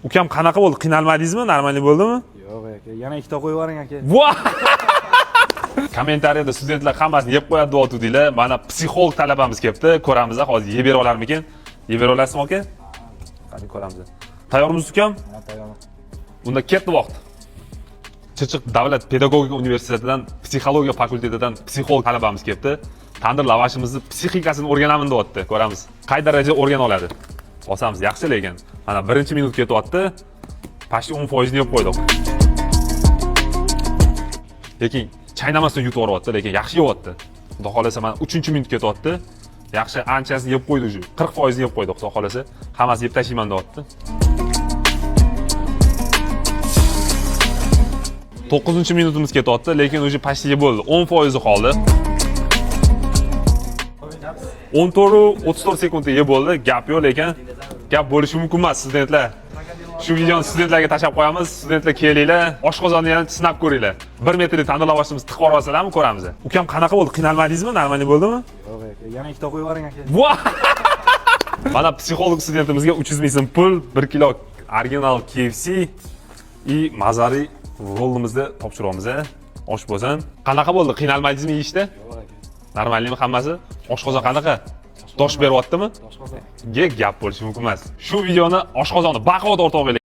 Ukam qanaqa bo'ldi? Qiynalmadingizmi? Normalniy bo'ldimi? Yo'q aka, yana ikkita qo'yib yuboring aka. Voh! Kommentariyada studentlar hammasini yeb qo'yadi deyapti-dinglar. Mana psixolog talabamiz kelibdi. Ko'ramiz, hozir yeb bera olarmikin? Yeb bera olasizmi aka? Qani ko'ramiz. Tayyormisiz ukam? Ha, tayyorman. Unda ketdi vaqt. Chirchiq davlat pedagogika universitetidan psixologiya fakultetidan psixolog talabamiz kelibdi. Tandir lavashimizni psixikasini o'rganaman deyapti. Ko'ramiz. Qay daraja o'rgana oladi. Olsamiz yaxshi lekin. Mana 1-minut ketyapti. Pashti 10% ni yeb qo'ydik. Lekin chaynamasdan yutib yuboryapti, lekin yaxshi yeyapti. Xudo xolasa mana 3-minut ketyapti. Yaxshi anchasini yeb qo'ydi уже. 40% ni yeb qo'ydi, xudo xolasa. Hammasini yeb tashlayman deyapti. 9-minutimiz ketyapti, lekin уже pashti yeb bo'ldi. 10% qoldi. 14-34 sekundda yeb bo'ldi. Gap yo'q, lekin gap bo'lishi mumkin emas, studentlar. Shu videoni studentlarga tashab qo'yamiz. Studentlar kelinglar, oshqozonni ham sinab ko'ringlar. 1 metrlik tandir lavashimizni tiqib olsalarmi ko'ramiz. Ukam qanaqa bo'ldi? Qiynalmadingizmi? Normalniy bo'ldimi? Yo'q aka, yana ikkita qo'yib yuboring aka. Voh! Mana psixolog studentimizga 300 ming so'm pul, 1 kilo original KFC и mazari rolimizni topshiramiz. Oshqozon. Qanaqa bo'ldi? Qiynalmadingizmi yeyishda? Yo'q aka. Normalniymi hammasi? Oshqozon qanaqa? Tosh beryaptimi? Toshqozon. Gap bo'lishi mumkin emas. Shu videoni oshqozonni baquvvat o'rtog'iga